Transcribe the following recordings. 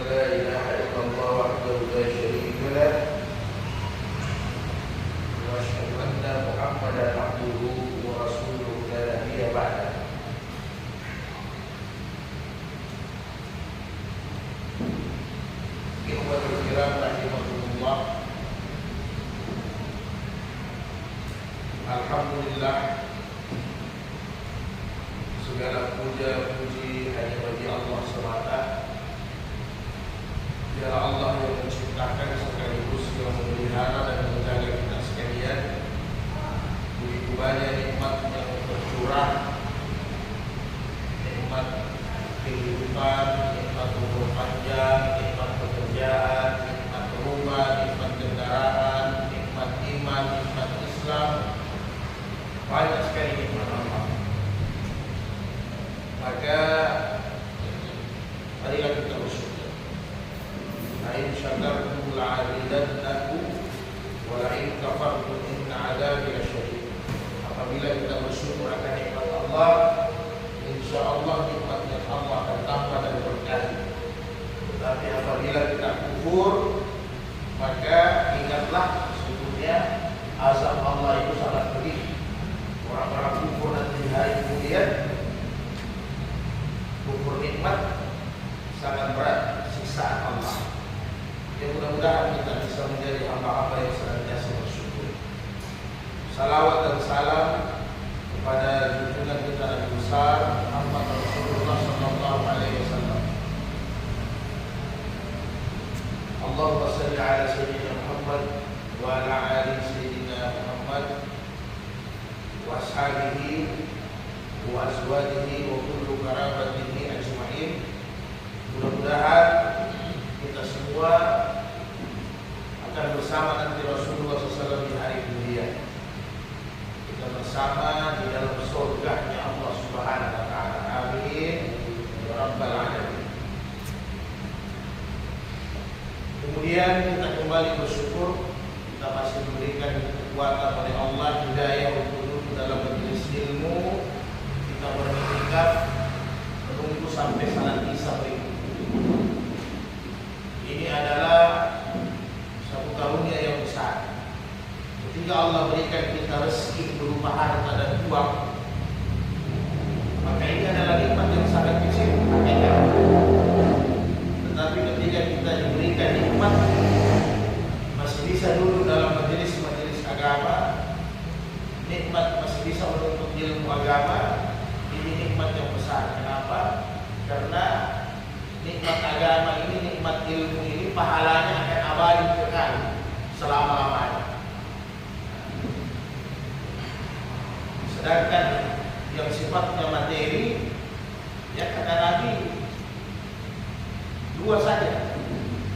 لا إله إلا الله وحده لا شريك له وأشهد أن محمدا عبده ورسوله لا نبي بعده. Ikhwatul kiram rahimakumullah. Alhamdulillah, segala puja puji hanya bagi Allah semata. Dialah Allah yang menciptakan sekaligus yang memelihara dan menjaga kita sekalian. Begitu banyak nikmat yang tercurah, nikmat kehidupan, nikmat umur panjang, nikmat pekerjaan, nikmat rumah, nikmat kendaraan, nikmat iman, nikmat Islam. Banyak sekali nikmat Allah. Maka marilah kita bersyukur. La'in syakartum la'azidannakum wa la'in kafartum inna 'adzabi lasyadid. Apabila kita bersyukur akan nikmat Allah, insyaallah nikmatnya Allah akan tambah dan berkah. Tapi apabila kita kufur, maka ingatlah sesungguhnya azab Allah itu sangat pedih. Orang-orang kufur nanti di hari kemudian, kufur nikmat sangat berat siksaan Allah. Ya, mudah-mudahan kita bisa menjadi hamba-hamba yang senantiasa bersyukur. Salawat dan salam kepada junjungan kita Nabi besar Muhammad Rasulullah sallallahu alaihi wasallam. Allahumma shalli ala sayyidina Muhammad wa ala ali sayyidina Muhammad wa ashabihi wa azwajihi wa kullu qarabatihi ajma'in. Mudah-mudahan kita semua akan bersama nanti Rasulullah SAW di hari kemudian. Kita bersama di dalam surganya Allah Subhanahu wa taala. Amin ya rabbal alamin. Kemudian kita kembali bersyukur kita masih diberikan kekuatan oleh Allah, hidayah untuk duduk dalam majelis ilmu. Kita beriktikaf menunggu sampai salat Isya berikut. Ini adalah satu karunia yang besar. Ketika Allah berikan kita rezeki berupa harta dan uang, maka ini adalah nikmat yang sangat kecil. Tetapi ketika kita diberikan nikmat masih bisa duduk dalam majelis-majelis agama, nikmat masih bisa menuntut ilmu agama, ini nikmat yang besar. Kenapa? Karena nikmat agama ini, nikmat ilmu ini pahalanya akan abadi kekal selama-lamanya. Sedangkan yang sifatnya materi, ya kata Nabi, dua saja.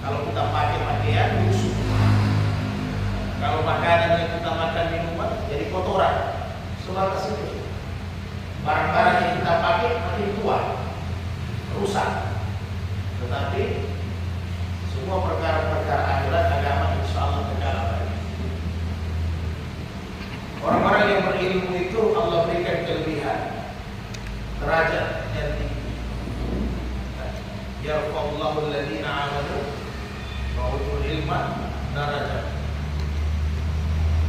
Kalau kita pakai pakaian, busuk. Kalau makanan yang kita makan, minuman, jadi kotoran. Sebatas itu. Barang-barang yang kita pakai makin tua, rusak. Tetapi semua perkara-perkara akhirat agama insya Allah kekal abadi. Orang-orang yang berilmu itu Allah berikan kelebihan, derajat yang tinggi. Yarfa'ullahu alladhina amanu wa utul ilma darajat.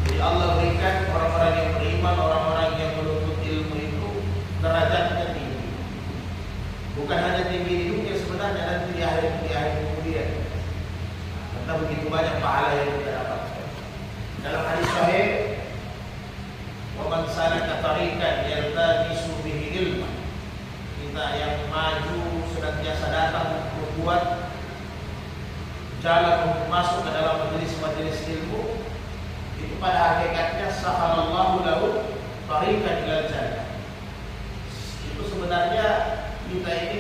Jadi Allah berikan orang-orang yang beriman, orang-orang yang menuntut ilmu itu derajatnya tinggi. Bukan hanya tinggi di dunia, sebenarnya nanti di akhir kemudian. Karena begitu banyak pahala yang kita dapatkan. Dalam hadis sahih, wa man salaka tariqan yaltamisu bihi ilma. Kita yang maju senantiasa datang membuat jalan untuk masuk ke dalam majelis-majelis ilmu, itu pada hakikatnya sahalallahu lahu tariqan ilal jannah. Itu sebenarnya kita ini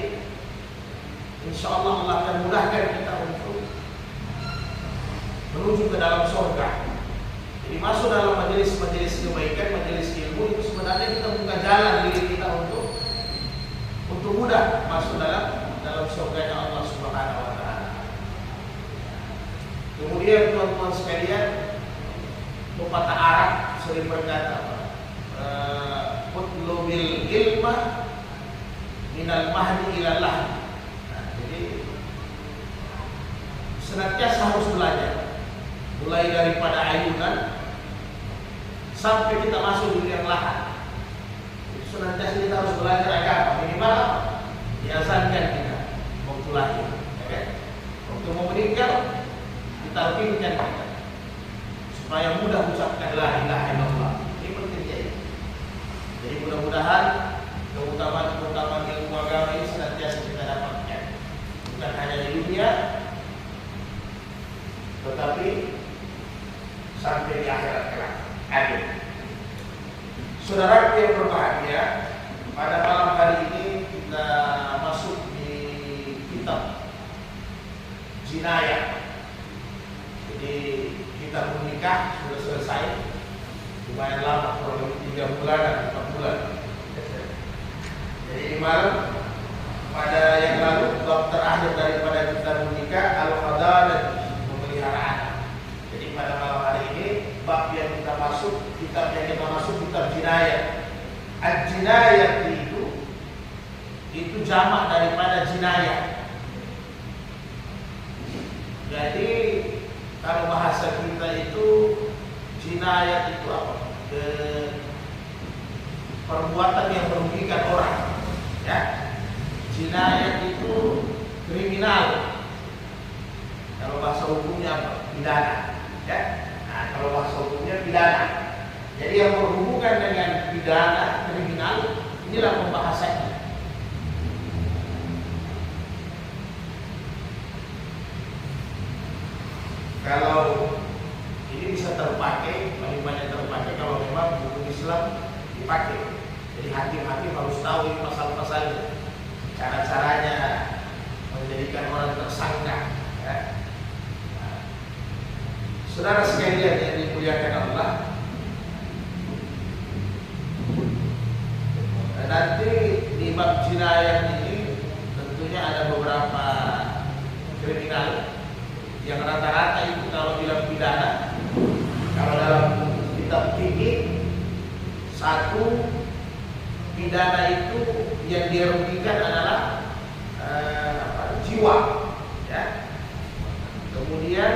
insya Allah akan mudahkan kita untuk menuju ke dalam surga. Jadi masuk dalam majelis-majelis kebaikan, majelis ilmu itu sebenarnya kita buka jalan diri kita untuk mudah masuk dalam surganya Allah Subhanahu wa taala. Kemudian teman-teman sekalian, pepatah Arab sering berkata, "Utlubil ilma minal mahdi ilal lahdi." Jadi senantiasa harus belajar, mulai daripada ayunan sampai kita masuk di liang lahat. Senantiasa kita harus belajar agama, minimal diazankan kita waktu lahir, ya kan? Waktu mau meninggal ditalkinkan kita supaya mudah ucapkan la ilaha illallah. Ini pentingnya ya. Jadi mudah-mudahan keutamaan ilmu agama ini senantiasa kita dapatkan, bukan hanya di dunia, tetapi sampai di akhirat kelak. Amin. Saudara yang berbahagia, pada malam hari ini kita masuk di kitab jinayah. Jadi kita menikah sudah selesai, lumayan lama, kurang lebih 3 bulan atau 4 bulan. Jadi malam pada yang lalu bab terakhir daripada kita menikah al-qada dan memelihara anak. Jadi pada malam hari ini bab yang kita masuk, kitab yang kita masuk kitab jinayah. Al-jinayah itu jamak daripada jinayah. Jadi kalau bahasa kita itu jinayah itu apa? Perbuatan yang merugikan orang, ya. Jinayah itu kriminal. Kalau bahasa hukumnya apa? Pidana, ya. Nah, kalau bahasa hukumnya pidana. Jadi yang berhubungan dengan pidana kriminal, inilah pembahasannya. Kalau ini bisa terpakai, paling banyak terpakai kalau memang hukum Islam dipakai. Jadi hakim-hakim harus tahu ini pasal-pasalnya, cara-caranya menjadikan orang tersangka. Ya. Nah, saudara sekalian yang dimuliakan Allah, nanti di bab jinayah ini tentunya ada beberapa kriminal yang rata-rata itu kalau bilang pidana, kalau dalam kitab fikih satu pidana itu yang dirugikan adalah jiwa, ya. Kemudian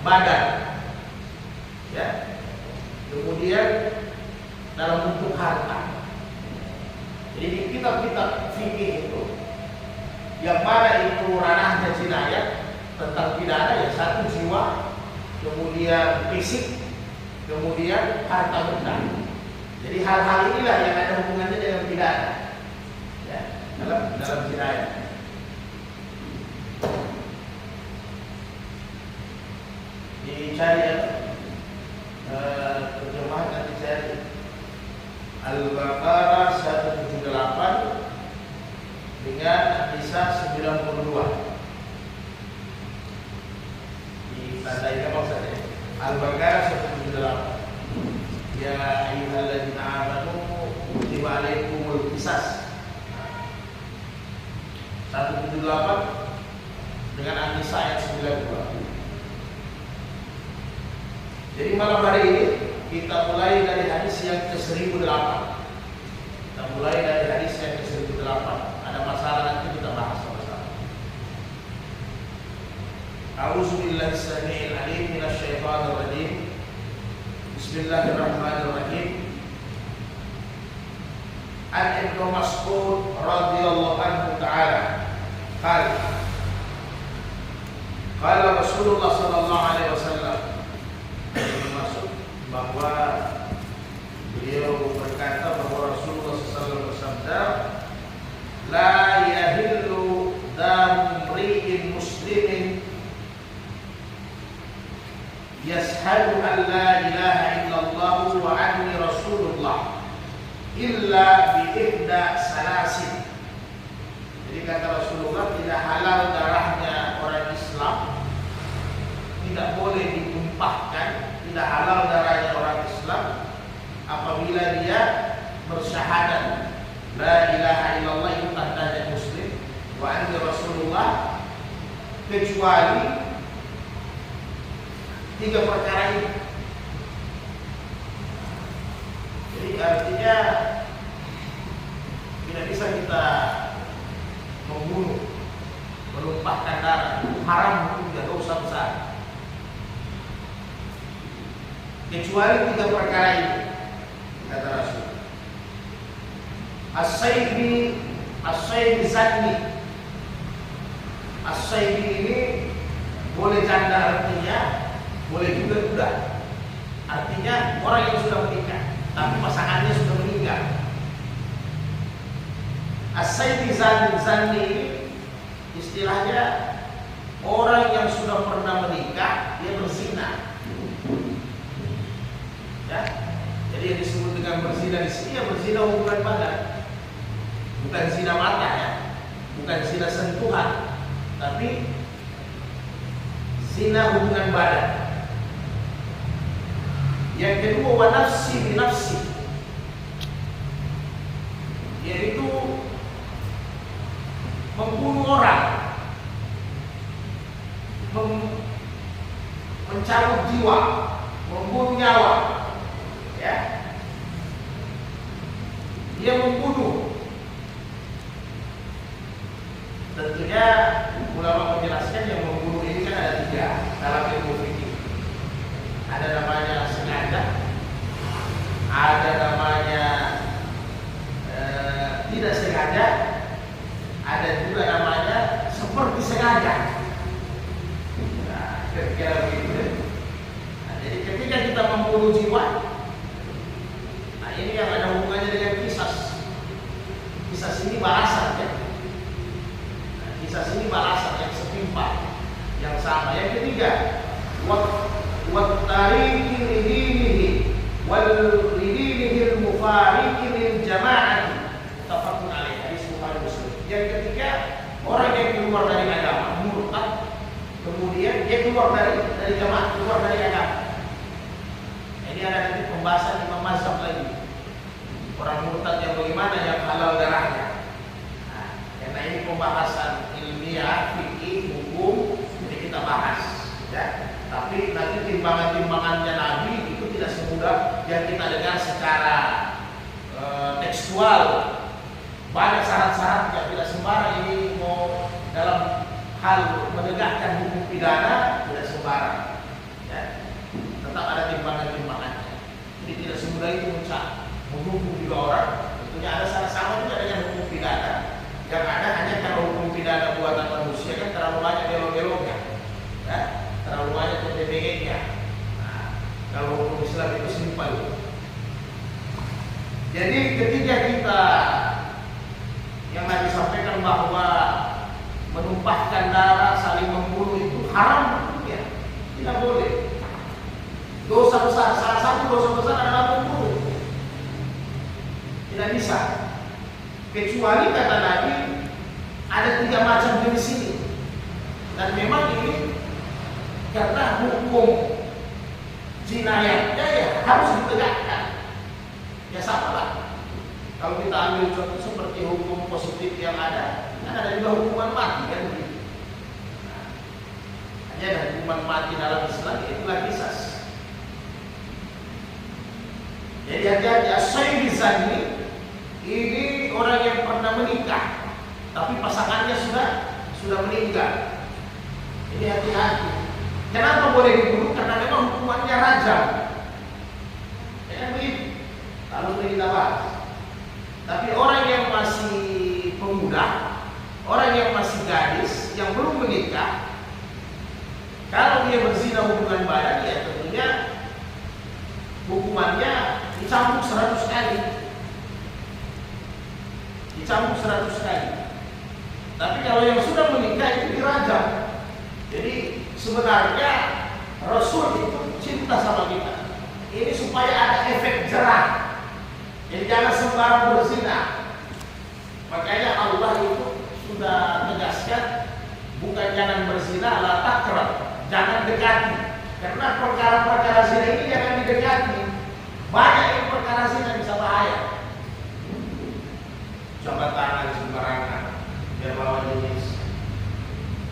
badan, ya. Kemudian dalam bentuk harta. Jadi di kitab-kitab fikih itu yang mana itu ranahnya jinayah tentang pidana, ya satu jiwa, kemudian fisik, kemudian harta benda. Jadi hal-hal inilah yang ada hubungannya dengan pidana, ya, dalam jinayah. Dicari ya, terjemahan nanti cari Al-Baqarah 178 dengan An-Nisa 92. Tandainya maksudnya Al-Baqarah 178. Ya ayyuhalladzina amanu kutiba alaikumul qisas. 178 dengan An-Nisa ayat 92. Jadi malam hari ini kita mulai dari hadis yang ke-1008. Kita mulai dari hadis yang ke-1008. Ada masalah nanti kita bahas sama-sama. A'udzubillahi samii'il 'aliim minasyaitonir rajiim. Bismillahirrahmanirrahim. An Ibnu Mas'ud radhiyallahu anhu ta'ala qala Rasulullah sallallahu alaihi wasallam, maksud bahwa beliau berkata bahwa Rasulullah SAW bersabda, la yahillu damri'in muslimin yashhadu an la ilaha illallah wa anni rasulullah illa bi ihda salasin. Jadi kata Rasulullah, tidak halal darahnya orang Islam, tidak boleh ditumpahkan, tidak halal darahnya orang Islam apabila dia bersyahadat la ilaha illallah, itu tandanya muslim, wa anni rasulullah, kecuali 3 perkara ini. Jadi artinya tidak bisa kita membunuh, menumpahkan darah, haram hukumnya, dosa besar. Kecuali 3 perkara ini, kata Rasul. As-saybi zanni. As-saybi ini boleh janda artinya, boleh juga duda. Artinya orang yang sudah menikah, tapi pasangannya sudah meninggal. As-saybi zanni ini istilahnya orang yang sudah pernah menikah, dia berzina. Ya, jadi yang disebut dengan berzina di sini, ya berzina hubungan badan, bukan zina mata ya, bukan zina sentuhan, tapi zina hubungan badan. Yang kedua, wa nafsi binafsi, yaitu membunuh orang, mencabut jiwa, membunuh nyawa. Ya, dia membunuh. Tentunya ulama menjelaskan yang membunuh ini kan ada 3 dalam ilmu fikih. Ada namanya sengaja, ada namanya tidak sengaja, ada juga namanya seperti sengaja. Nah, kira-kira begitu. Nah, jadi ketika kita membunuh jiwa, ini yang ada hubungannya dengan kisas. Kisas ini balasan ya. Nah, kisas ini balasan yang setimpal, yang sama. Yang ketiga, wat tariki lidinihi wal lidinihi al-mufariqi lil jama'ati tafaqun alaih, hadis Bukhari Muslim. Yang ketiga, orang yang keluar dari agama, murtad, kemudian dia keluar dari jamaah, keluar dari agama. Ini ada nanti pembahasan Imam Mazhab lagi. Orang murtad yang bagaimana, yang halal darahnya. Nah, karena ini pembahasan ilmiah, fikih, hukum, jadi kita bahas. Ya. Tapi nanti timbangan-timbangannya Nabi itu tidak semudah yang kita dengar secara tekstual. Banyak syarat-syaratnya, tidak sembarang ini mau dalam hal menegakkan hukum pidana, tidak sembarang. Ya. Tetap ada timbangan-timbangannya. Jadi tidak semudah itu menghukum juga orang. Tentunya ada sama juga dengan hukum pidana. Yang ada hanya kalau hukum pidana buatan manusia kan terlalu banyak belok-beloknya, ya, terlalu banyak TPBG-nya. Nah, kalau hukum Islam itu simpel. Jadi ketika kita yang Nabi sampaikan bahwa menumpahkan darah, saling membunuh itu haram hukumnya, tidak boleh. Dosa besar, salah satu dosa besar adalah membunuh. Tidak bisa. Kecuali kata Nabi ada 3 macam jenis ini. Dan memang ini karena hukum jinayatnya ya harus ditegakkan. Ya sama lah. Kalau kita ambil contoh seperti hukum positif yang ada, kan ada juga hukuman mati kan begitu. Nah, hanya ada hukuman mati dalam Islam, itulah kisas. Jadi hati-hati, as-saybi zanni ini orang yang pernah menikah, tapi pasangannya sudah meninggal. Ini hati-hati. Kenapa boleh dibunuh? Karena memang hukumannya rajam. Ya kan begitu. Kalau kita bahas. Tapi orang yang masih pemuda, orang yang masih gadis, yang belum menikah, kalau dia berzina hubungan badan, ya tentunya hukumannya dicambuk 100 kali. Dicambuk 100 kali. Tapi kalau yang sudah menikah itu dirajam. Jadi sebenarnya Rasul itu cinta sama kita. Ini supaya ada efek jerah. Jadi jangan sembarang berzina. Makanya Allah itu sudah tegaskan, bukan jangan berzina, la taqrab, jangan dekati. Karena perkara-perkara zina ini jangan didekati. Banyak yang perkara zina bisa bahaya. Coba tangan sembarangan, biar lawan jenis.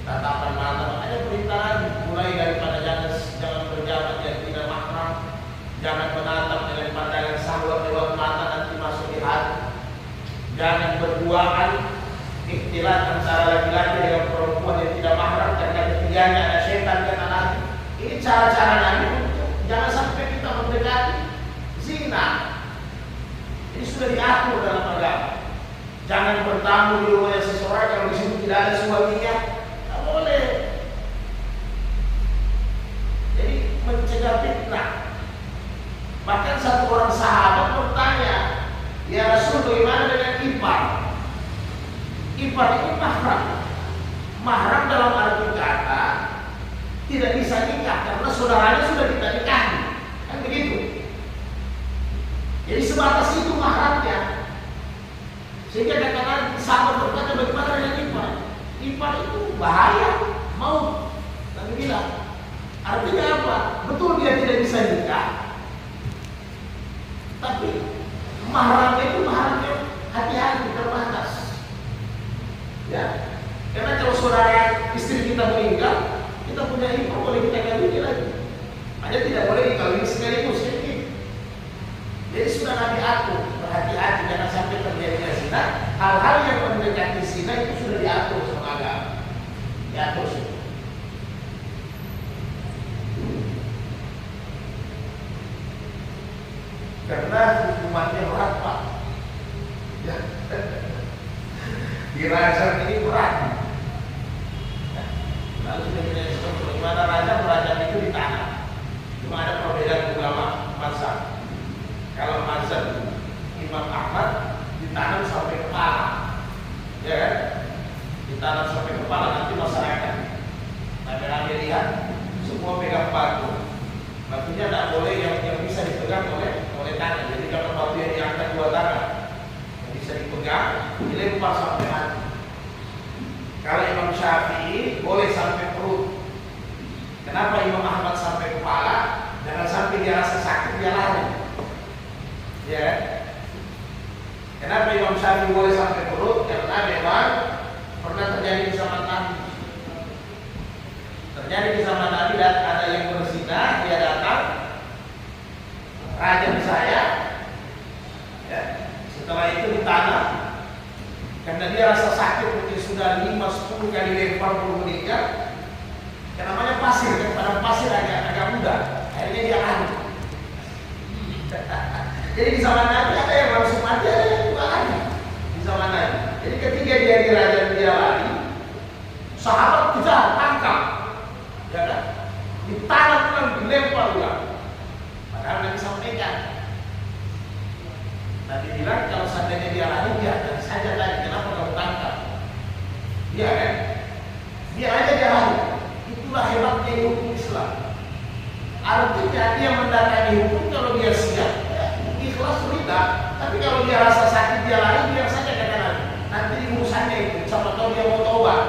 Tatapan mata, makanya perintahan mulai daripada jangan berjabat yang tidak mahram, jangan menatap dengan pandangan syahwat lewat mata nanti masuk di hati, jangan berduaan, ikhtilat antara laki-laki dengan perempuan yang tidak mahram, karena ketika Ini cara-cara Nabi untuk jangan sampai kita mendekati zina. Ini sudah diatur dalam agama. Jangan bertamu di rumah seseorang kalau di situ tidak ada suaminya, tak boleh. Jadi mencegah fitnah. Bahkan satu orang sahabat bertanya, ya Rasul, bagaimana dengan ipar? Ipar ini mahram. Mahram dalam arti kata tidak bisa nikah karena saudaranya sudah kita nikahi, kan begitu. Jadi sebatas itu mahramnya. Sehingga kadang-kadang sahabat berkata, bagaimana dengan ipar? Ipar itu bahaya, mau. Nabi bilang, artinya apa? Betul dia tidak bisa nikah, tapi mahramnya itu mahramnya hati-hati, terbatas. Ya, karena kalau saudara istri kita meninggal, kita punya ipar, boleh kita kawini lagi. Hanya tidak boleh dikawini sekaligus. Jadi sudah Nabi atur, berhati-hati jangan sampai terjadi zina. Hal-hal yang mendekati zina itu sudah diatur sama agama. Diatur sudah. Karena hukumannya berat, Pak. Ya. Di Rajam ini berat. Lalu sudah kita sebut bagaimana Rajam itu di tanah. Cuma ada perbedaan ulama mazhab. Kalau mazhab Imam Ahmad ditanam sampai kepala, ya kan? Ditanam sampai kepala, nanti masyarakat Nabi lihat semua pegang batu. Batunya tidak boleh yang bisa dipegang oleh tangan. Jadi kalau batu yang diangkat dua tangan yang bisa dipegang, dilempar sampai hati. Kalau Imam Syafi'i boleh sampai perut. Kenapa Imam Ahmad sampai kepala? Jangan sampai dia rasa sakit dia lari. Ya, kenapa Imam Syafi'i boleh sampai perut? Karena memang pernah terjadi di zaman Nabi. Terjadi di zaman Nabi dan ada yang berzina, dia datang, rajam saya. Ya, setelah itu ditanam, karena dia rasa sakit mungkin sudah 5-10 kali lempar belum meninggal. Yang namanya pasir, padang pasir agak mudah. Akhirnya dia lari. Jadi di zaman Nabi ada yang langsung mati, ada yang juga lari di zaman Nabi. Jadi ketika dia dirajam dia lari, sahabat kejar, tangkap, ya kan? Ditanam ulang, dilempar ulang. Padahal Nabi sampaikan. Nabi bilang kalau seandainya dia lari, biarkan saja tadi. Kenapa kamu tangkap? Iya kan? Biar aja dia lari. Itulah hebatnya hukum Islam. Artinya dia mendatangi hukum kalau dia siap. Ikhlas rida, tapi kalau dia rasa sakit dia lari, biar saja katakan nanti di urusannya itu, siapa tahu dia mau taubat.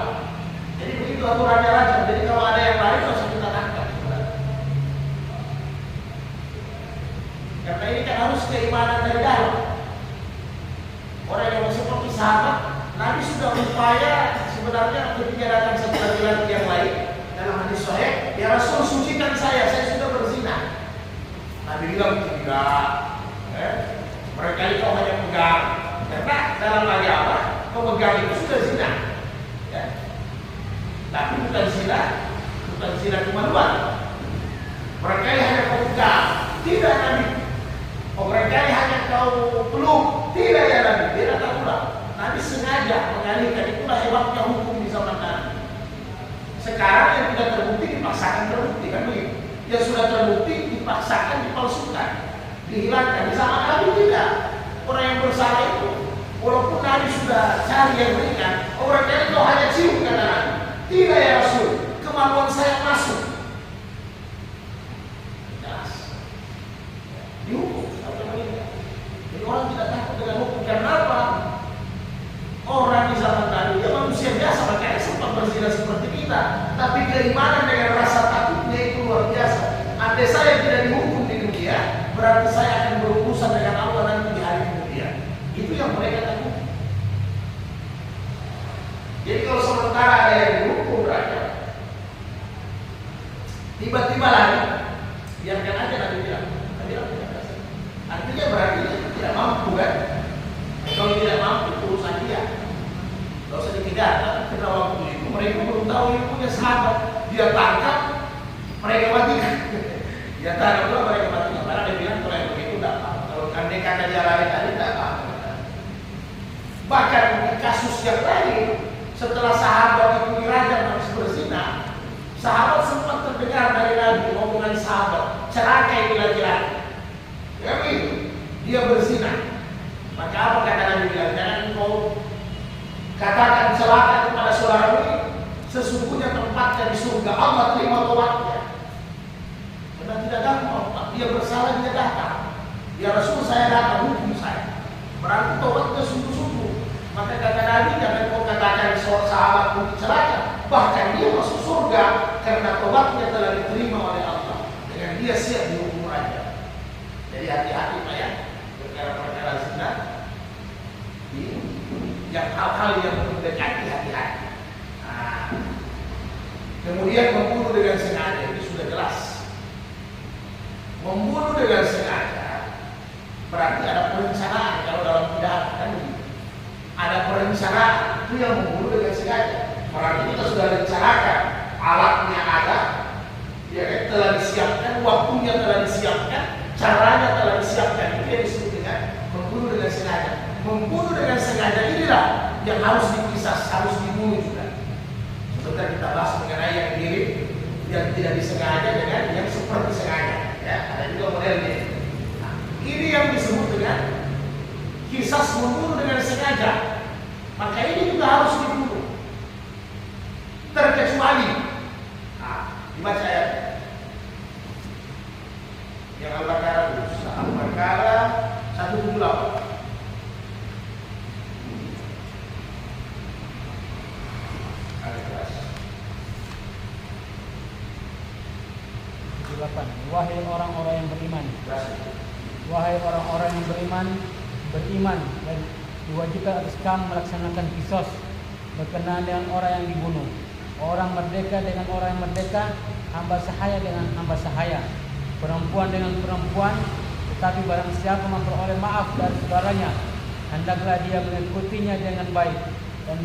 Jadi begitu aturannya Rajam. Jadi kalau ada yang lari, nggak usah kita tangkap. Karena ini kan harus keimanan dari dalam. Orang yang seperti sahabat, Nabi sudah berupaya sebenarnya ketika datang satu laki-laki yang lain dalam hadis sahih, ya Rasul sucikan saya sudah berzina. Nabi bilang tidak. Mereka itu hanya pegang, karena dalam agama pemegang itu sudah zina, ya. Tapi bukan zina kemaluan. Mereka hanya pegang, tidak Nabi. Mereka hanya kau peluk, tidak ya Nabi. Dia datang ulang. Nabi sengaja mengalihkan. Itulah hebatnya hukum di zaman Nabi. Sekarang yang tidak terbukti dipaksakan terbukti, kan begitu? Yang sudah terbukti dipaksakan dipalsukan, dihilangkan. Di zaman Nabi tidak. Orang yang bersalah itu, walaupun Nabi sudah cari yang berikan, orang yang itu hanya cium kata Nabi. Tidak ya Rasul, kemampuan saya masuk. Jelas. Dihukum sampai meninggal. Jadi orang tidak takut dengan hukum. Karena apa? Orang di zaman Nabi dia manusia biasa, makanya sempat berzina seperti kita. Tapi keimanan dengan rasa takutnya itu luar biasa. Andai saya tidak dihukum di dunia, berarti saya akan berurusan dengan Allah nanti di hari kemudian. Itu yang mereka takut. Jadi kalau sementara ada yang dihukum raja, tiba-tiba lagi, biarkan aja Nabi bilang. Artinya berarti dia tidak mampu kan? Kalau tidak mampu urusan dia. Tidak usah dikejar. Tapi karena waktu itu mereka belum tahu ilmunya sahabat. Dia tangkap, mereka mati Dia tahu juga mereka mati. Karena dia bilang kalau yang begitu tidak apa. Kalau andai kata dia lari tadi tidak apa. Bahkan di kasus yang lain, setelah sahabat itu dirajam habis berzina, sahabat sempat terdengar dari Nabi ngomongan sahabat, celaka itu laki-laki. Ya begitu, dia berzina. Maka apa kata Nabi bilang? Jangan kau katakan celaka kepada saudaramu ini. Sesungguhnya tempatnya di surga, Allah terima tobatnya. Karena tidak gampang, dia bersalah, dia datang. Ya Rasul, saya datang, hukum saya. Berarti tobatnya sungguh-sungguh. Maka kata Nabi, jangan kau katakan sahabat mungkin celaka. Bahkan dia masuk surga karena tobatnya telah diterima oleh Allah. Dengan dia siap dihukum raja. Jadi hati-hati Pak ya, perkara-perkara zina. Yang hal-hal yang mendekati hati-hati. Nah, kemudian membunuh dengan sengaja, itu sudah jelas. Membunuh dengan sengaja berarti ada perencanaan. Kalau dalam pidana kan begitu. Ada perencanaan, itu yang membunuh dengan sengaja. Berarti kita sudah rencanakan, alatnya ada, ya kan, telah disiapkan, waktunya telah disiapkan, caranya telah disiapkan. Itu yang disebut dengan membunuh dengan sengaja. Membunuh dengan sengaja inilah yang harus dipisah, harus dibunuh juga. Sebentar kita bahas mengenai yang mirip, yang tidak disengaja dengan yang seperti sengaja. Ya, ada juga modelnya. Nah, ini yang disebut dengan kisah membunuh dengan sengaja. Maka ini juga harus dibunuh. Terkecuali, nah, dibaca ayat yang Al-Baqarah dulu. Al-Baqarah 178. Wahai orang-orang yang beriman, wahai orang-orang yang beriman dan diwajibkan atas kamu melaksanakan kisos berkenaan dengan orang yang dibunuh, orang merdeka dengan orang yang merdeka, hamba sahaya dengan hamba sahaya, perempuan dengan perempuan. Tetapi barang siapa memperoleh maaf dari saudaranya, hendaklah dia mengikutinya dengan baik dan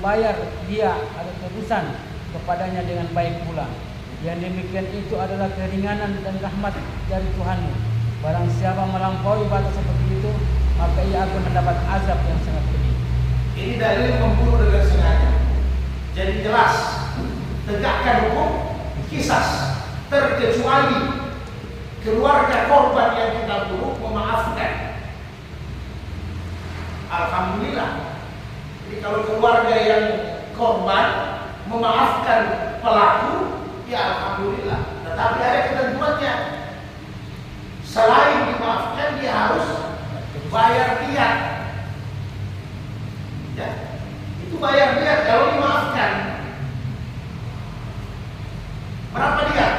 bayar dia ada tebusan kepadanya dengan baik pula. Yang demikian itu adalah keringanan dan rahmat dari Tuhanmu. Barang siapa melampaui batas seperti itu, maka ia akan mendapat azab yang sangat pedih. Ini dalil membunuh dengan sengaja. Jadi jelas, tegakkan hukum kisas, terkecuali keluarga korban yang kita bunuh memaafkan. Alhamdulillah. Jadi kalau keluarga yang korban memaafkan pelaku, ya alhamdulillah. Tetapi ada ketentuannya. Selain dimaafkan, dia harus bayar diat. Ya, itu bayar diat kalau dimaafkan. Berapa diat?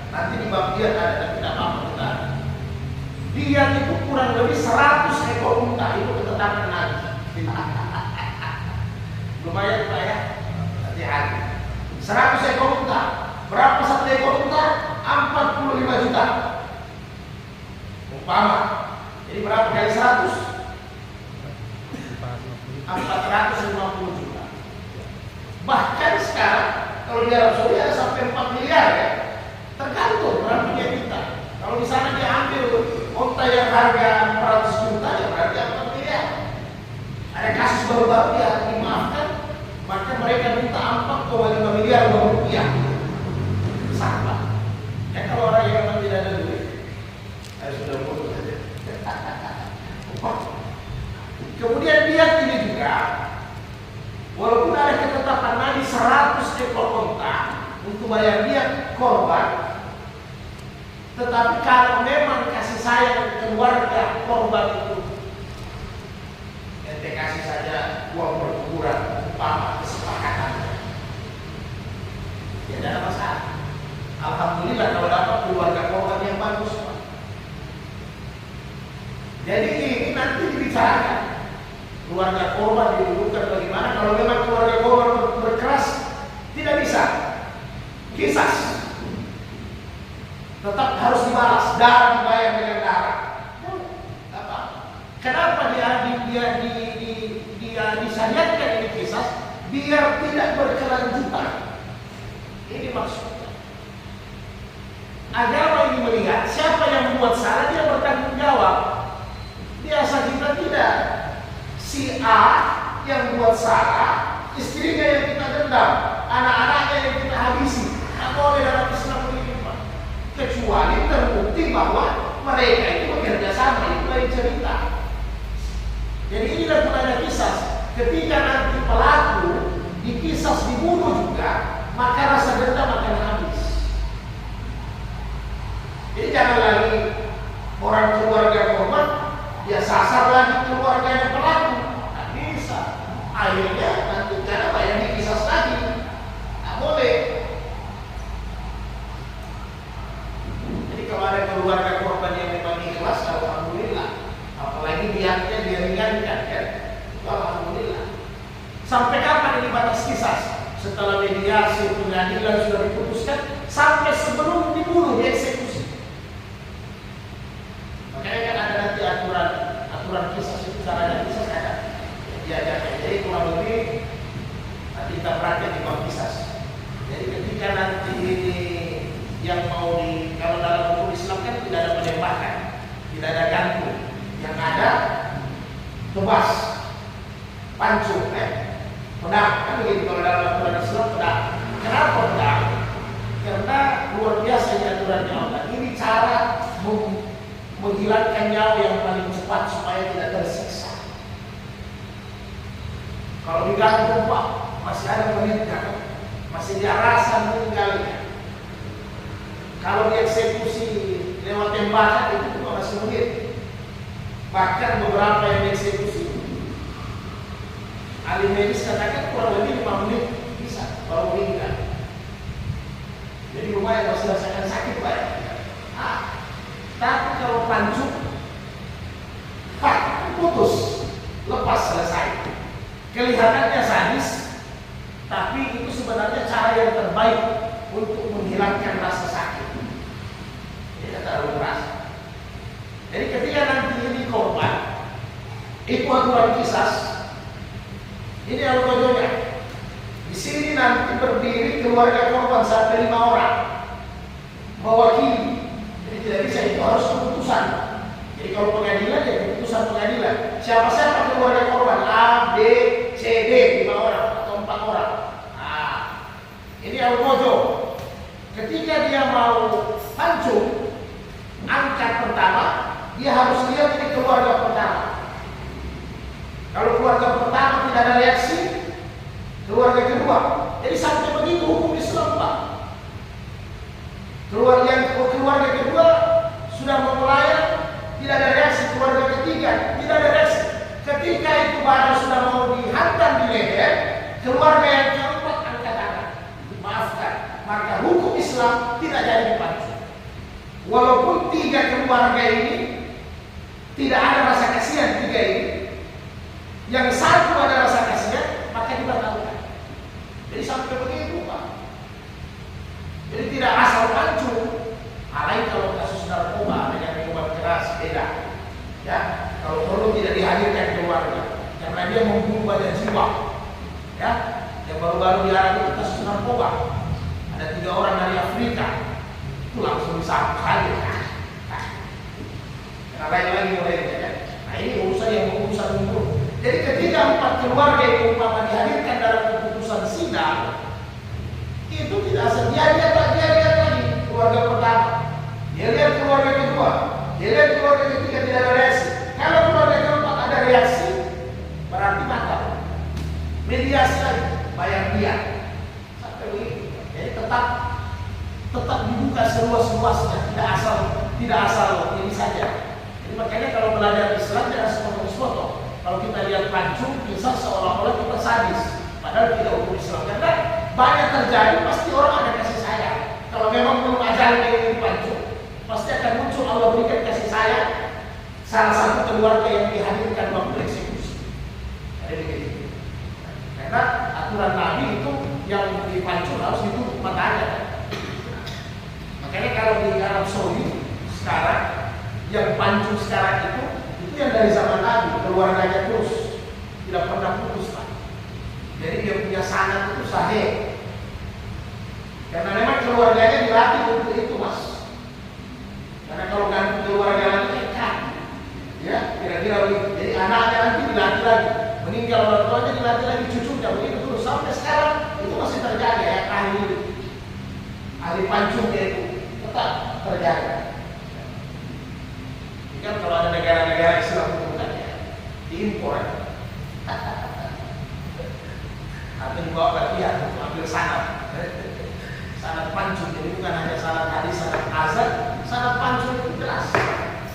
Nanti di bab diat ada, tidak apa-apa kita. Diat itu kurang lebih 100 ekor unta, itu ketetapan Nabi. Lumayan Pak ya, hati-hati. 100 ekor unta. Berapa satu ekor unta? 45 juta. Umpama. Jadi berapa kali 100? 450 juta. Bahkan sekarang kalau di Arab Saudi ada sampai 4 miliar ya. Tergantung berapa punya kita. Kalau di sana dia ambil unta yang harga 400 juta ya berarti 4 miliar. Ada kasus baru-baru dia dimaafkan, maka mereka minta 4,5 miliar rupiah. Sama. Ya kalau orang yang memang tidak ada duit, sudah bodoh saja. Kemudian dia ini juga, walaupun ada ketetapan Nabi 100 ekor unta untuk bayar dia korban, tetapi kalau memang kasih sayang keluarga korban itu, ente kasih saja uang perkuburan, umpama kesepakatan, tidak ada masalah. Alhamdulillah kalau dapat keluarga korban yang bagus. Jadi ini nanti dibicarakan keluarga korban didudukan bagaimana. Kalau memang keluarga korban berkeras, tidak bisa kisas, tetap harus dibalas, darah dibayar dengan darah. Kenapa dia disyariatkan ini kisas? Biar tidak berkelanjutan. Ini maksudnya. Agama ini melihat siapa yang buat salah dia bertanggung jawab. Biasa kita tidak. Si A yang buat salah, istrinya yang kita dendam, anak-anaknya yang kita habisi. Tak boleh dalam Islam begitu, Pak. Kecuali terbukti bahwa mereka itu bekerja sama, itu lain cerita. Jadi inilah gunanya kisah. Ketika nanti pelaku dikisas dibunuh juga, maka rasa dendam akan habis. Jadi jangan lagi orang keluarga korban dia sasar lagi keluarganya pelaku, tak bisa. Akhirnya nanti karena banyak dikisas lagi, tak boleh. Jadi kalau ada keluarga korban yang memang ikhlas, alhamdulillah. Apalagi diatnya dia ringankan, kan? Alhamdulillah. Sampai kapan ini batas kisas? Setelah mediasi pengadilan sudah diputuskan, sampai sebelum dibunuh dieksekusi. Makanya kan ada nanti aturan kisah itu, caranya kisah ada diajarkan. Jadi kurang lebih nanti kita praktek di bab kisah. Jadi ketika nanti ini yang mau kalau dalam hukum Islam kan tidak ada penembakan, tidak ada gantung, yang ada tebas, pancung, pedang. Kan begitu kalau dalam aturan Islam pedang. Kenapa pedang? Karena luar biasa ini aturannya Allah. Ini cara menghilangkan nyawa yang paling cepat supaya tidak tersiksa. Kalau digantung, Pak, masih ada menit kan? Masih dia rasa meninggalnya. Kalau dieksekusi lewat tembakan itu juga masih menit. Bahkan beberapa yang dieksekusi ahli medis katakan kurang lebih 5 menit bisa baru meninggal. Jadi lumayan masih rasakan sakit, Pak. Tapi kalau pancung, putus, lepas, selesai. Kelihatannya sadis, tapi itu sebenarnya cara yang terbaik untuk menghilangkan rasa sakit. Tidak terlalu keras. Jadi ketika nanti ini korban, itu aturan kisah. Ini al-qadiyah. Di sini nanti berdiri keluarga korban sampai 5 orang mewakili. Jadi tidak bisa, itu harus keputusan. Jadi kalau pengadilan ya keputusan pengadilan. Siapa-siapa keluarga korban A, B, C, D, 5 orang atau 4 orang. Nah, ini al-qadiyah. Ketika dia mau pancung, angkat pertama, dia harus lihat ini keluarga pertama. Kalau keluarga pertama tidak ada reaksi, keluarga kedua. Jadi sampai begitu hukum Islam, Pak. Keluarga kedua sudah memulai, tidak ada reaksi. Keluarga ketiga tidak ada reaksi. Ketika itu barang sudah mau dihantam di leher, keluarga yang keempat angkat tangan. Maafkan. Maka hukum Islam tidak jadi dipancung. Walaupun 3 keluarga ini tidak ada rasa kasihan 3 ini, yang satu ada rasa kasihan, maka dibatalkan. Jadi sampai begitu, Pak. Jadi tidak asal pancung. Lain kalau kasus narkoba dengan minuman keras beda. Ya, kalau perlu tidak dihadirkan keluarga, karena dia membunuh banyak jiwa. Ya, yang baru-baru dilarang itu kasus narkoba. Ada 3 orang dari Afrika, itu langsung disambut hadir. Karena lain lagi mulai. Nah ini urusan yang urusan umum. Jadi ketika 4 keluarga yang umpama dihadirkan dalam keputusan sidang, itu tidak asal dia lihat lagi keluarga pertama, dia lihat keluarga kedua, dia lihat keluarga ketiga tidak ada reaksi. Kalau keluarga keempat ada reaksi, berarti batal. Mediasi lagi, bayar dia. Sampai begitu. Jadi tetap dibuka seluas-luasnya, tidak asal ini saja. Jadi makanya kalau belajar Islam jangan sepotong-sepotong. Kalau kita lihat pancung, bisa seolah-olah kita sadis. Padahal tidak hukum Islam. Karena banyak terjadi, pasti orang ada kasih sayang. Kalau memang belum ajalnya ini pancung, pasti akan muncul Allah berikan kasih sayang. Salah satu keluarga yang dihadirkan waktu eksekusi. Ada begitu. Karena aturan Nabi itu yang dipancung harus ditutup matanya. Makanya kalau di Arab Saudi sekarang, yang pancung sekarang itu yang dari zaman Nabi, keluarganya terus tidak pernah putus, Pak. Jadi dia punya sanad itu sahih. Karena memang keluarganya dilatih untuk itu, Mas. pancungnya itu tetap terjaga. Ini kan kalau ada negara-negara Islam itu kan ya diimpor ya. Atau dibawa latihan untuk ambil sanad. Sanad pancung, jadi bukan hanya sanad hadis, sanad azan, sanad pancung itu jelas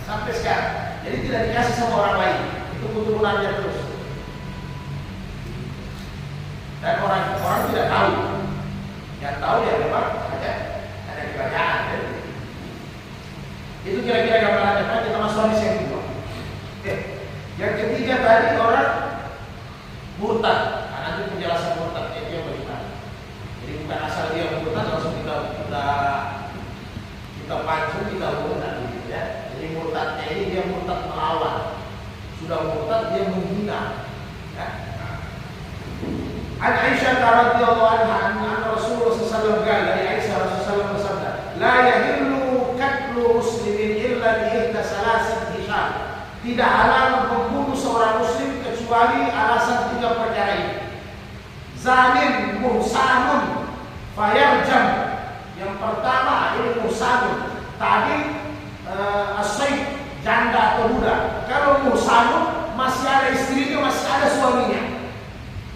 sampai sekarang. Jadi tidak dikasih sama orang lain, itu keturunannya terus. Dan orang tidak tahu. Yang tahu ya memang ada kerajaan. Ya. Itu kira-kira gambarannya. Kan kita masuk hadis yang kedua. Yang ketiga tadi orang murtad. Nah, nanti penjelasan murtad itu yang bagaimana. Jadi bukan asal dia murtad langsung kita pancung, kita murtad gitu ya. Jadi murtadnya ini dia murtad melawan. Sudah murtad dia menghina. Ya. An Aisyah radhiyallahu anha anna Rasulullah sallallahu alaihi wasallam dari Aisyah Rasulullah bersabda, "La yahillu qatlu muslimin illa bi ihda salasat hisham." Tidak halal membunuh seorang muslim kecuali alasan 3 perkara ini. Zanin muhsanun fayarjam. Yang pertama ini muhsanun. Tadi as-sayyid janda atau budak. Kalau muhsanun masih ada istrinya, masih ada suaminya.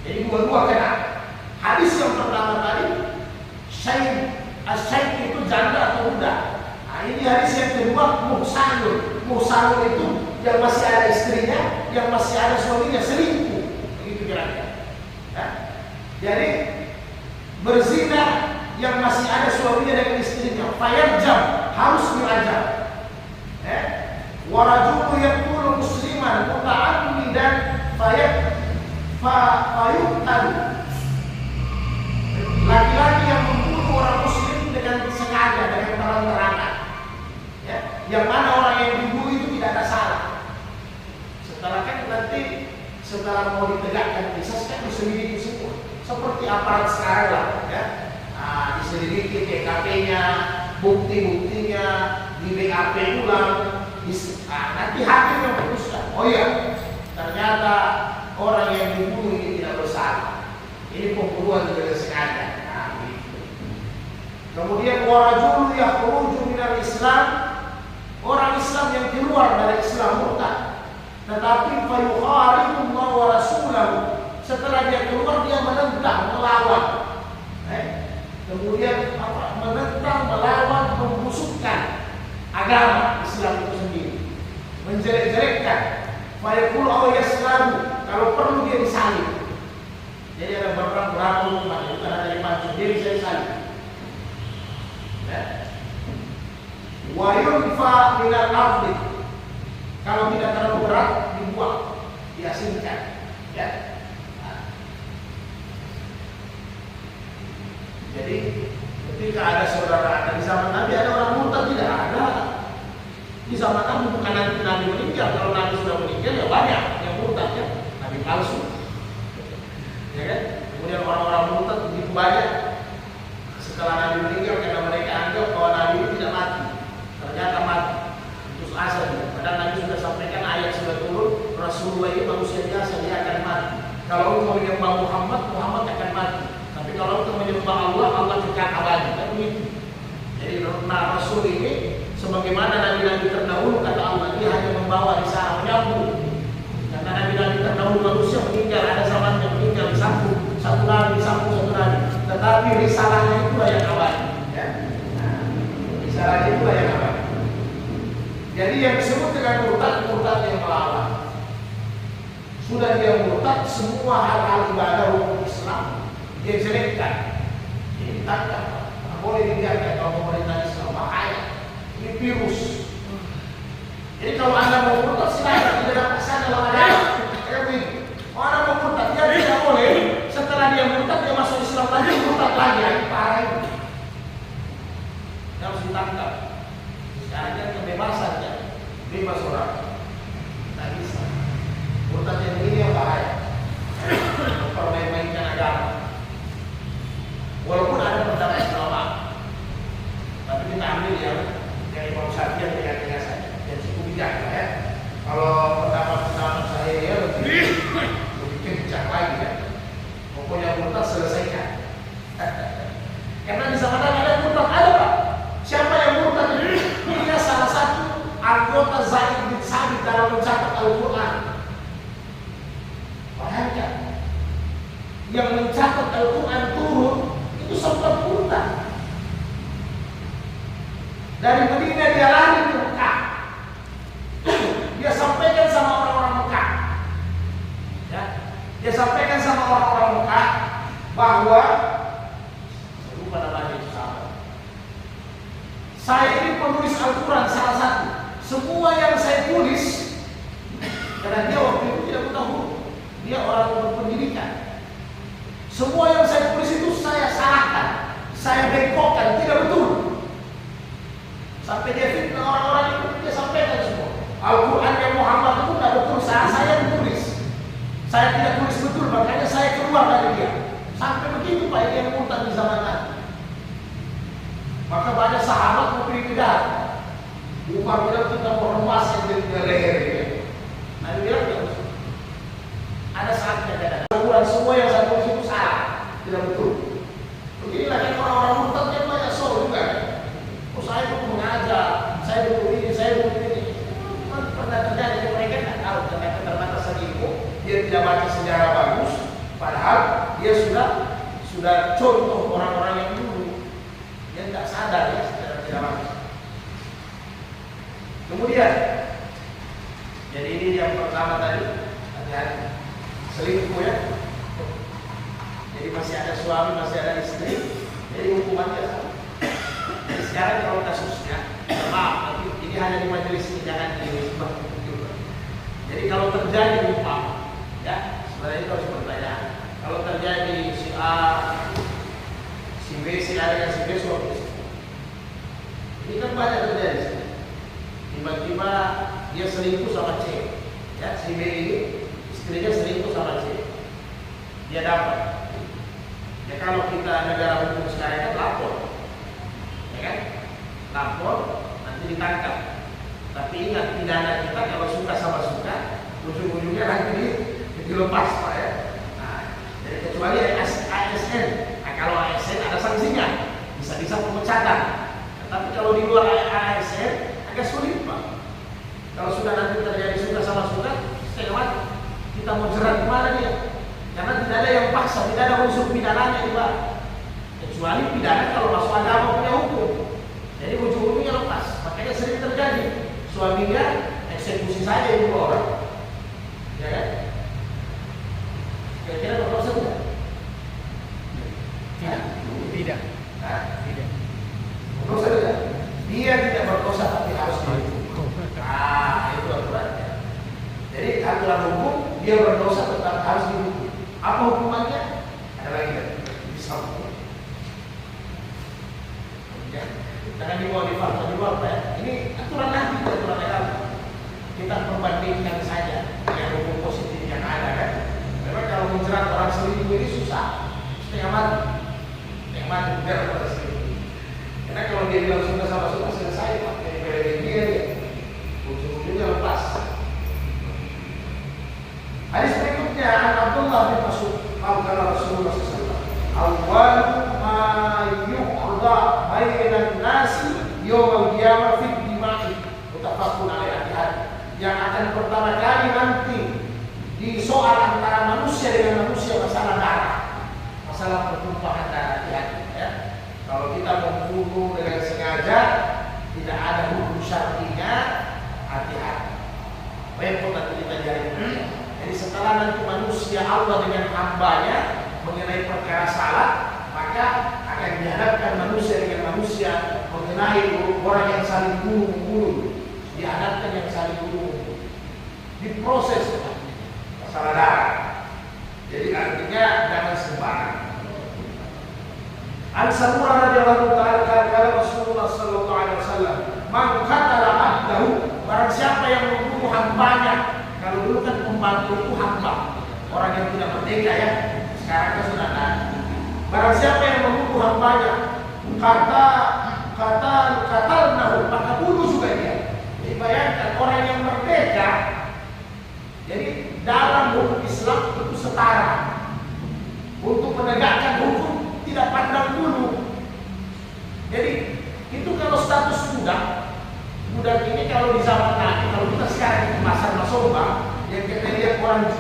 Jadi dua-dua kena. Hadis yang pertama tadi as-sayyid itu janda atau budak. Nah, ini hadis yang kedua muhsanun. Muhsanun itu yang masih ada istrinya, yang masih ada suaminya, selingkuh. Begitu kira-kira. Ya. Jadi berzina yang masih ada suaminya dengan istrinya, fayarjam, harus dirajam. Wa rajulun yaqulu musliman muta'ammidan fayuqtal. Laki-laki yang membunuh orang muslim dengan sengaja, dengan terang-terangan. Ya, yang mana orang yang dibunuh itu tidak ada salah. Setelah kan nanti setelah mau ditegakkan kisah kan diselidiki semua. Seperti aparat sekarang lah, ya. Nah, diselidiki TKP-nya, bukti-buktinya, di BAP ulang. Nanti hakim yang memutuskan. Oh iya, ternyata orang yang dibunuh ini tidak bersalah. Ini pembunuhan dengan sengaja. Nah, gitu. Kemudian warajul yakhruju minal Islam, orang Islam yang keluar dari Islam murtad. Tetapi fayukharibu Allah wa rasulahu. Setelah dia keluar dia menentang, melawan. Kemudian menentang, melawan, membusukkan agama Islam itu sendiri. Menjelek-jelekkan. Fayaqulu aw yaslamu, kalau perlu dia disalib. Jadi ada beberapa hukuman, bukan ada yang pancung, dia bisa disalib. Ya. Wa yunfa minal ardi. Kalau tidak terlalu berat, dibuang, diasingkan. Ya. Nah. Jadi ketika ada saudara di zaman Nabi ada orang murtad, tidak ada. Di zaman Nabi bukan nanti Nabi meninggal. Kalau Nabi sudah meninggal ya banyak yang murtad ya, Nabi palsu. Ya kan? Kemudian orang-orang murtad begitu banyak. Setelah Nabi meninggal karena mereka anggap bahwa Nabi itu tidak mati, ternyata mati. Terus asa dia. Padahal Nabi sudah sampaikan ayat sudah turun, Rasulullah itu manusia biasa, dia akan mati. Kalau engkau menyembah Muhammad, Muhammad akan mati. Tapi kalau engkau menyembah Allah, Allah kekal abadi. Kan begitu. Jadi Rasul ini sebagaimana nabi-nabi terdahulu kata Allah, dia hanya membawa risalah, menyambung. Karena nabi-nabi terdahulu manusia meninggal, ada zamannya meninggal, disambung satu nabi, disambung satu nabi. Tetapi risalahnya itulah yang abadi. Ya? Nah, risalahnya itulah yang abadi. Jadi yang disebut dengan murtad yang melawan. Sudah dia murtad, semua hal-hal ibadah hukum Islam dia jelekkan. Ini ditangkap. Tidak boleh dibiarkan kalau pemerintah Islam bahaya. Ini virus. Jadi kalau Anda mau murtad silahkan, tidak ada paksaan dalam agama. Kayak begitu. Kalau Anda mau murtad, dia tidak boleh. Setelah dia murtad, dia masuk Islam lagi, murtad lagi. Ini parah itu. Dia harus ditangkap. Sekarang kan kebebasan ya, bebas orang. Tidak bisa. Murtad yang ini yang bahaya. Mempermainkan agama. Walaupun ada pendapat ulama, tapi kita ambil yang Imam Syafi'i yang tengah-tengah saja, yang cukup bijak ya. Kalau pendapat saya ya lebih kencang lagi ya. Pokoknya murtad selesaikan. Karena di zaman ada murtad ada Pak. Dari Madinah dia lari ke Mekah. Dia sampaikan sama orang-orang Mekah. Ya, dia sampaikan sama orang-orang Mekah bahwa lupa namanya itu sahabat. Saya ini penulis Al-Quran salah satu. Semua yang saya tulis, karena dia waktu itu tidak tahu, dia orang berpendidikan. Semua yang saya tulis itu saya salahkan, saya bengkokkan, tidak betul. Sampai dia fitnah orang-orang itu, dia sampaikan semua. Al-Quran yang Muhammad itu tidak betul, saya yang tulis. Saya tidak tulis betul, makanya saya keluar dari dia. Sampai begitu Pak, yang murtad di zaman Nabi. Maka banyak sahabat memberi kedah. Umar bilang kita mau remas yang dari leher dia. Nabi bilang ya, ada saatnya Al-Quran semua yang saya tulis itu salah, tidak betul. Beginilah kan orang-orang murtad yang banyak soal juga. Oh saya mau mengajar, saya butuh ini, saya butuh ini. Pernah terjadi mereka tidak tahu karena keterbatasan ilmu, dia tidak baca sejarah bagus, padahal dia sudah contoh orang-orang yang dulu, dia tidak sadar ya secara tidak bagus. Kemudian, jadi ini yang pertama tadi, hati-hati selingkuh ya. Jadi masih ada suami, masih ada istri, jadi hukumannya sama. Jadi sekarang kalau kasusnya, maaf, tapi ini hanya di majelis ini, jangan di sebuah juga. Jadi kalau terjadi umpam, ya sebenarnya itu harus pertanyaan. Kalau terjadi si A, si B, si A dengan si B suami istri, ini kan banyak terjadi. Tiba-tiba dia selingkuh sama C, ya si B ini istrinya selingkuh sama C, dia dapat. Ya kalau kita negara hukum sekarang kan lapor, ya kan? Lapor nanti ditangkap. Tapi ingat pidana kita kalau suka sama suka, ujung-ujungnya nanti dilepas Pak ya. Nah, jadi kecuali ASN. Nah, kalau ASN ada sanksinya, bisa-bisa pemecatan. Nah, tapi kalau di luar ASN agak sulit Pak. Kalau sudah nanti terjadi suka sama suka, setengah kita mau jerat kemana dia? Karena tidak ada yang paksa, tidak ada unsur pidananya di Pak. Kecuali pidana kalau masuk agama punya hukum. Jadi ujung-ujungnya lepas. Makanya sering terjadi suaminya eksekusi saja ibu orang, ya kan? Kira-kira berdosa tidak? Tidak. Nah, Tidak. berdosa tidak? Dia tidak berdosa tapi harus dihukum. Itu aturannya. Jadi aturan hukum dia berdosa tetap harus dihukum. Apa hukumannya? Ada lagi kan? Bisa hukum. Ya. Jangan dibawa di fatwa di luar ya. Ini aturan Nabi, aturan agama. Kita perbandingkan saja dengan hukum positif yang ada kan. Memang kalau menjerat orang selingkuh ini susah, setengah mati, biar pada selingkuh. Karena kalau dia bilang suka sama suka selesai, pakai dia ujung-ujungnya lepas. Hadis berikutnya Abdullah bin Mas'ud, qala Rasulullah SAW, awal ma yuqda bainan nasi yawmal qiyamah fi dima'i, mutafaqun alaihi. Yang akan pertama kali nanti di soal antara manusia dengan manusia masalah darah, masalah pertumpahan darah, ya. Kalau kita membunuh dengan sengaja, tidak ada hukum syar'inya, hati-hati. Repot nanti kita jadi. Jadi setelah nanti manusia Allah dengan hambanya mengenai perkara salah, maka akan dihadapkan manusia dengan manusia mengenai orang yang saling bunuh, dihadapkan yang saling bunuh, diproses masalah darah. Jadi artinya jangan sembarang. An Samurah radhiyallahu ta'ala kata Rasulullah sallallahu alaihi wasallam, "Man qatala 'abdahu", barang siapa yang membunuh hambanya. Kalau dulu kan pembantu itu hamba, orang yang tidak merdeka ya. Sekarang kan sudah ada. Barang siapa yang membunuh hambanya, katalnahu, maka bunuh juga dia. Jadi bayangkan orang yang merdeka. Jadi dalam hukum Islam itu setara. Untuk menegakkan hukum tidak pandang bulu. Jadi itu kalau status budak ini kalau di zaman Nabi, kalau kita sekarang di pasar Masomba, yang kita lihat orang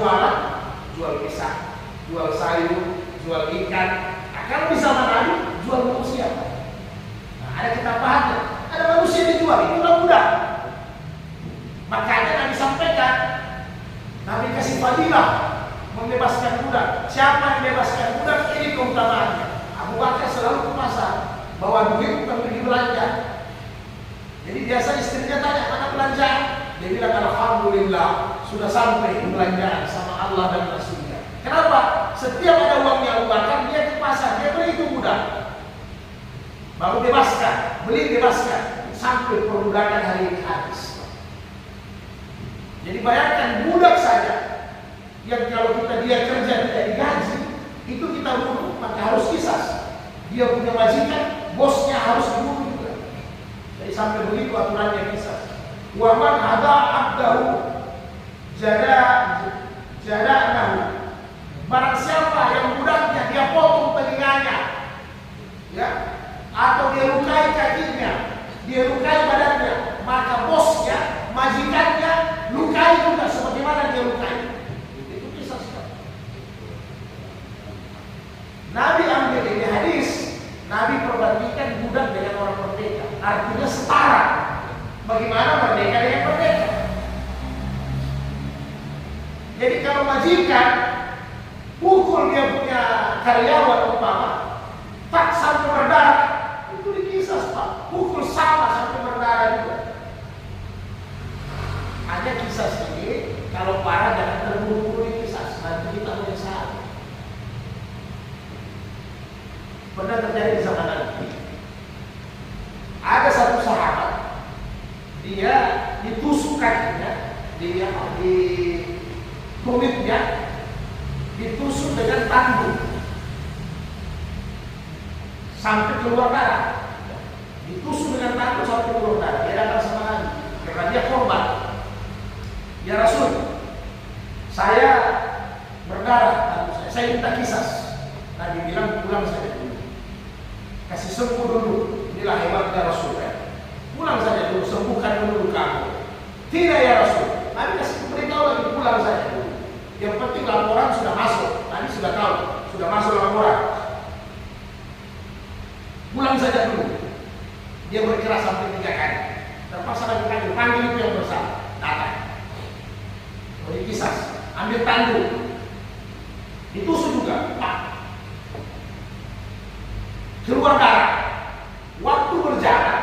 jual pisang, jual sayur, jual ikan. Nah, kalau di zaman Nabi jual manusia. Nah, ada ketabahannya. Ada manusia manusia dijual itu budak. Makanya Nabi sampaikan, Nabi kasih fadilah membebaskan budak. Siapa yang bebaskan budak, ini keutamaannya. Abu Bakar selalu ke pasar, bawa duit bukan pergi belanja. Jadi biasa istrinya tanya, mana belanjaan? Dia bilang, alhamdulillah sudah sampai belanjaan sama Allah dan Rasulnya. Kenapa? Setiap ada uangnya Abu Bakar, dia ke pasar, dia beli itu budak. Baru bebaskan, beli bebaskan, sampai perbudakan hari ini habis. Jadi bayangkan budak saja, yang kalau dia kerja tidak digaji, itu kita bunuh, maka harus kisas. Dia punya majikan, bosnya harus dibunuh juga. Jadi sampai begitu aturannya kisas. Wa man hada abdahu jada'nahu. Barang siapa yang budaknya dia potong telinganya, ya, atau dia lukai kakinya, dia lukai badannya, maka bosnya, majikannya lukai juga sebagaimana dia lukai. Itu kisah sekali. Nabi ambil ini hadis, Nabi perbandingkan budak dengan orang merdeka, artinya setara. Bagaimana merdeka dengan merdeka? Jadi kalau majikan pukul dia punya karyawan umpama, tak sampai berdarah, itu dikisas Pak. Pukul sama sampai berdarah juga. Hanya kisah ini, kalau parah jangan terburu-buru dikisas, nanti kita menyesal. Pernah terjadi di zaman Nabi. Ada satu sahabat, dia ditusuk kakinya, dia di kulitnya ditusuk dengan tandu sampai keluar darah. Ditusuk dengan tandu sampai keluar darah. Dia datang sama Nabi karena dia korban. Ya Rasul, saya berdarah tandu saya minta kisas. Nabi bilang pulang saja dulu, kasih sembuh dulu. Inilah hebatnya Rasul ya. Pulang saja dulu, sembuhkan dulu kamu. Tidak ya Rasul, Nabi kasih beritahu lagi, pulang saja dulu. Yang penting laporan sudah masuk. Nabi sudah tahu, sudah masuk laporan. Pulang saja dulu. Dia bergerak sampai 3 kali. Terpaksa Nabi panggil itu yang bersalah. Datang. Beri kisah, ambil tandu, ditusuk juga, Pak. Keluar darah. Waktu berjalan,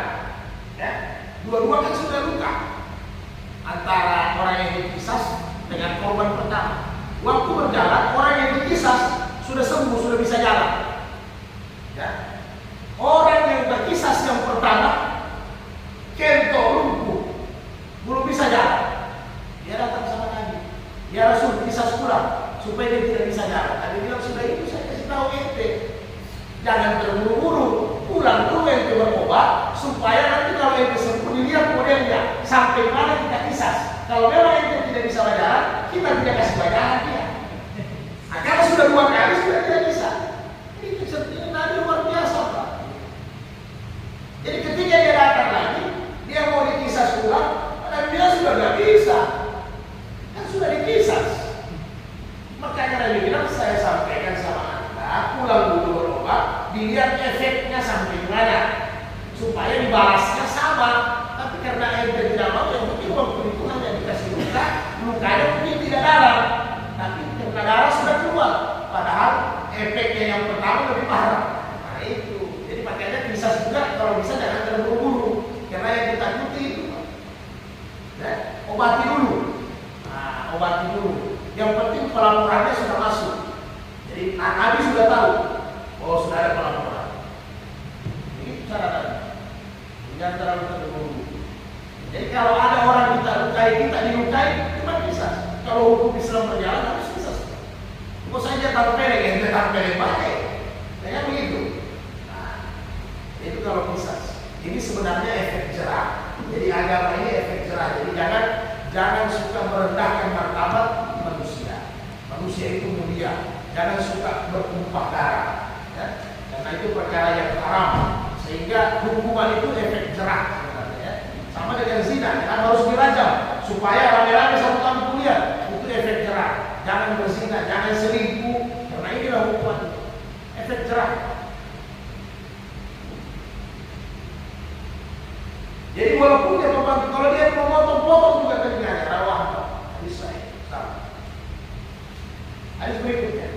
ya, dua-dua kan sudah luka. Antara orang yang dikisas dengan korban pertama. Waktu berjalan, orang yang dikisas sudah sembuh, sudah bisa jalan. Ya. Orang yang terkisas yang pertama, kento lumpuh, belum bisa jalan. Dia datang sama Nabi. Ya Rasul, kisas pulang supaya dia tidak bisa jalan. Nabi bilang, sudah itu saya kasih tahu ente. Jangan terburu-buru, pulang dulu ente berobat supaya nanti kalau ente sembuh dilihat modelnya sampai mana kita kisas. Kalau memang ente tidak bisa berjalan, kita tidak kasih bayaran dia. Nah, kalau sudah 2 kali sudah tidak bisa. Ini kecerdasan Nabi luar biasa Pak. Jadi ketika dia datang lagi, dia mau dikisas pulang, Nabi bilang sudah nggak bisa, kan sudah dikisas. Makanya Nabi bilang, saya sampaikan sama anda, pulang dulu berobat, dilihat efeknya sampai mana, supaya dibalasnya sama. Tapi karena ente tidak mau, yang penting waktu itu hanya dikasih luka, lukanya mungkin tidak dalam, tapi karena darah sudah keluar. Padahal efeknya yang pertama lebih parah. Nah itu, jadi makanya bisa juga kalau bisa jangan terburu-buru, karena yang ditakuti itu, ya, obati dulu. Nah, obati dulu. Yang penting pelaporannya sudah masuk. Jadi Nabi sudah tahu, oh sudah ada pelaporan. Ini cara Nabi. Jangan terlalu terburu-buru. Jadi kalau ada orang kita lukai, kita dilukai, cuma bisa. Kalau hukum Islam berjalan harus bisa. Mau saja tampeleng, yang tampeleng pakai. Kayak begitu. Nah, itu kalau bisa. Ini sebenarnya efek jerah. Jadi agama ini efek jerah. Jadi jangan suka merendahkan martabat manusia. Manusia itu mulia. Jangan suka bertumpah darah. Ya? Karena itu perkara yang haram. Sehingga hukuman itu efek jerah. Sama dengan zina, kan harus dirajam supaya rame-rame 1 tahun kuliah. Itu efek jerah. Jangan berzina, jangan selingkuh, karena inilah hukuman efek jerah. Jadi Jadi walaupun dia membantu, kalau dia memotong-potong juga telinganya, rawah. Hadis sahih. Sama. Hadis berikutnya.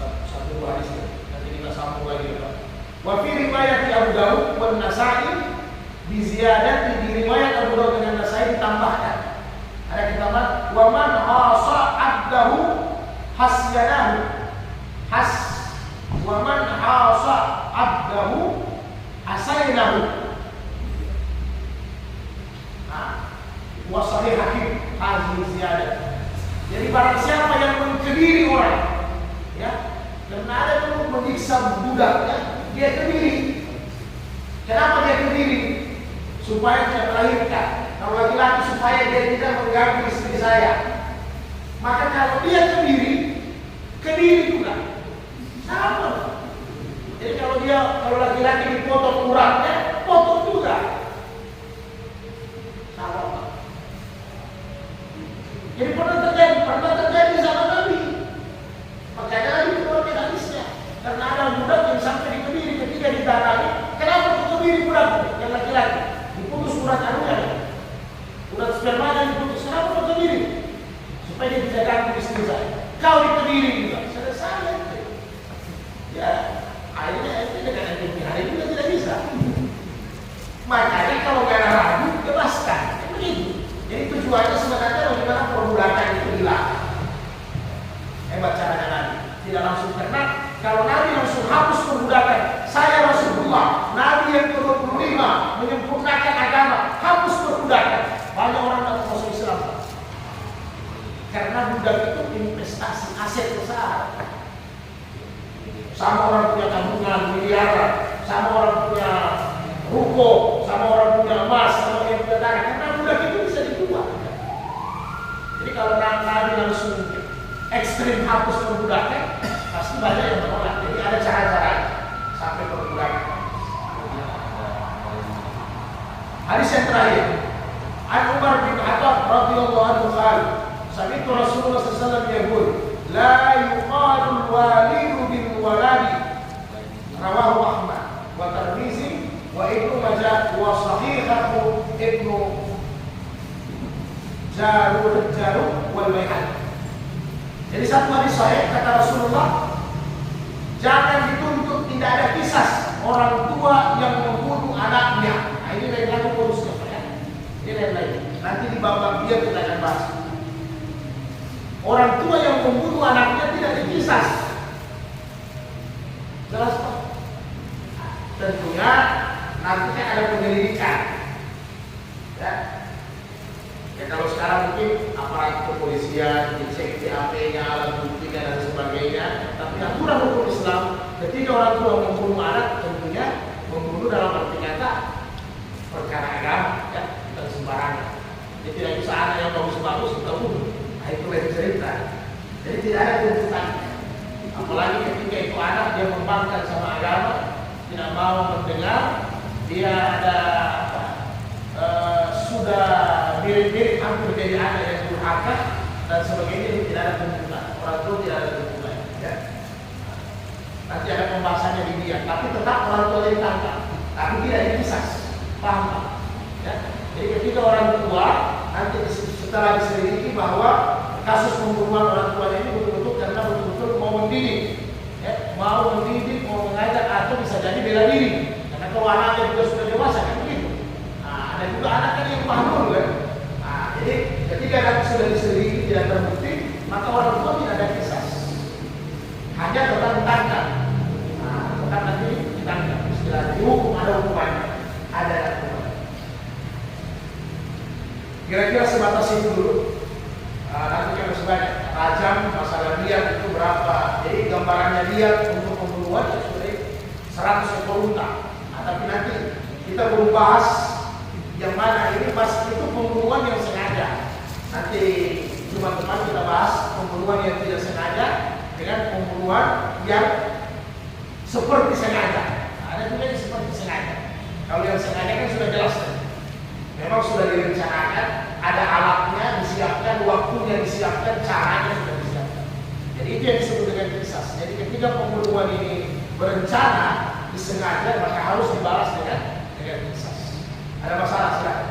Satu dua hadis nanti kita sambung lagi ya Pak. Wa fi riwayat Abu Dawud wa Nasa'i bi ziyadati, di riwayat Abu Dawud dengan Nasa'i ditambahkan. Ada ditambah wa man hasa abdahu hasyanahu has wa man hasa abdahu hasainahu. Wa sahih Hakim hadis ziyadah. Jadi barang siapa yang mengkebiri orang, ya, karena ada dulu menyiksa budaknya, dia kebiri. Kenapa dia kebiri? Supaya tidak melahirkan. Kalau laki-laki supaya dia tidak mengganggu istri saya. Maka kalau dia kebiri juga. Sama. Jadi kalau laki-laki dipotong uratnya, potong juga. Sama. Jadi pernah terjadi sama Nabi. Makanya Nabi keluarkan hadisnya. Karena ada budak yang sampai dikebiri ketika didatangi. Kenapa dikebiri budak yang laki-laki? Diputus urat anunya. Urat spermanya diputus. Kenapa dikebiri? Supaya dia tidak ganggu istri saya. Kau dikebiri juga. Selesai. Ya, akhirnya dengan yang hari juga tidak bisa. Makanya kalau gak ada ragu, bebaskan. Begitu. Jadi tujuannya sebenarnya bagaimana perbudakan itu hilang. Hebat caranya Nabi. Tidak langsung kena. Kalau Nabi langsung hapus perbudakan, saya Rasulullah, Nabi yang ke-25 menyempurnakan agama, hapus perbudakan. Banyak orang yang masuk Islam. Karena budak itu investasi aset besar. Sama orang punya tabungan miliaran, sama orang punya ruko, sama orang punya emas, sama orang punya tanah. Karena budak itu bisa dijual. Jadi kalau Nabi langsung ekstrim hapus perbudakan, pasti banyak yang menolak. Jadi ada cara-cara sampai perbudakan. Hadis yang terakhir, An Umar bin Khattab radhiyallahu anhu qala, sami'tu Rasulullah sallallahu alaihi wasallam yaqul, la yuqalu walidu bil waladi. Rawahu Ahmad wa Tirmizi wa Ibnu Majah wa sahihahu Ibnu Jarud wal Baihaqi. Jadi satu hadis sahih kata Rasulullah, jangan dituntut, tidak ada kisah orang tua yang membunuh anaknya. Nah, ini lain lagi urusnya Pak ya. Ini lain lagi. Nanti di bab dia kita akan bahas. Orang tua yang membunuh anaknya tidak dikisah. Jelas Pak? Tentunya nantinya ada penyelidikan. Ya. Ya kalau sekarang mungkin aparat kepolisian dicek BAP-nya, alat buktinya dan sebagainya. Tapi aturan hukum Islam, ketika orang tua membunuh anak, tentunya membunuh dalam arti kata perkara agama, ya, bukan sembarangan. Jadi tidak bisa anak yang bagus-bagus kita bunuh. Nah itu lain cerita. Jadi tidak ada tuntutan. Apalagi ketika itu anak dia membangkang sama agama, tidak mau mendengar, dia ada sudah mirip-mirip hampir menjadi anak yang durhaka dan sebagainya, itu tidak ada tuntutan. Orang tua tidak ada tuntutan. Ya. Nanti ada pembahasannya di dia, tapi tetap orang tua ditangkap, tapi tidak dikisah. Paham Pak? Ya. Jadi ketika orang tua nanti setelah diselidiki bahwa kasus pembunuhan orang tuanya ini betul-betul karena betul-betul mau mendidik, ya, mau mendidik, mau mengajak, atau bisa jadi bela diri. Karena kalau anaknya juga sudah dewasa kan begitu. Nah, ada juga anak kan yang paham kan. Nah, jadi ketika anak sudah diselidiki tidak terbukti, maka orang tua tidak ada kisah. Hanya tetap ditangkap. Nah, tetap nanti ditangkap. Istilah dihukum, ada hukumannya. Ada hukumannya. Kira-kira sebatas itu dulu. Nanti kan masih banyak. Rajam, masalah diat itu berapa. Jadi gambarannya diat untuk pembunuhan sudah 100 ekor unta. Nah, tapi nanti kita belum bahas yang mana ini pas itu pembunuhan yang sengaja. Nanti cuma teman kita bahas pembunuhan yang tidak sengaja dengan pembunuhan yang seperti sengaja. Nah, ada juga yang seperti sengaja. Kalau yang sengaja kan sudah jelas. Memang sudah direncanakan, ada alatnya disiapkan, waktunya disiapkan, caranya sudah disiapkan. Jadi itu yang disebut dengan kisah. Jadi ketika pembunuhan ini berencana, disengaja maka harus dibalas dengan kisas. Ada masalah silakan.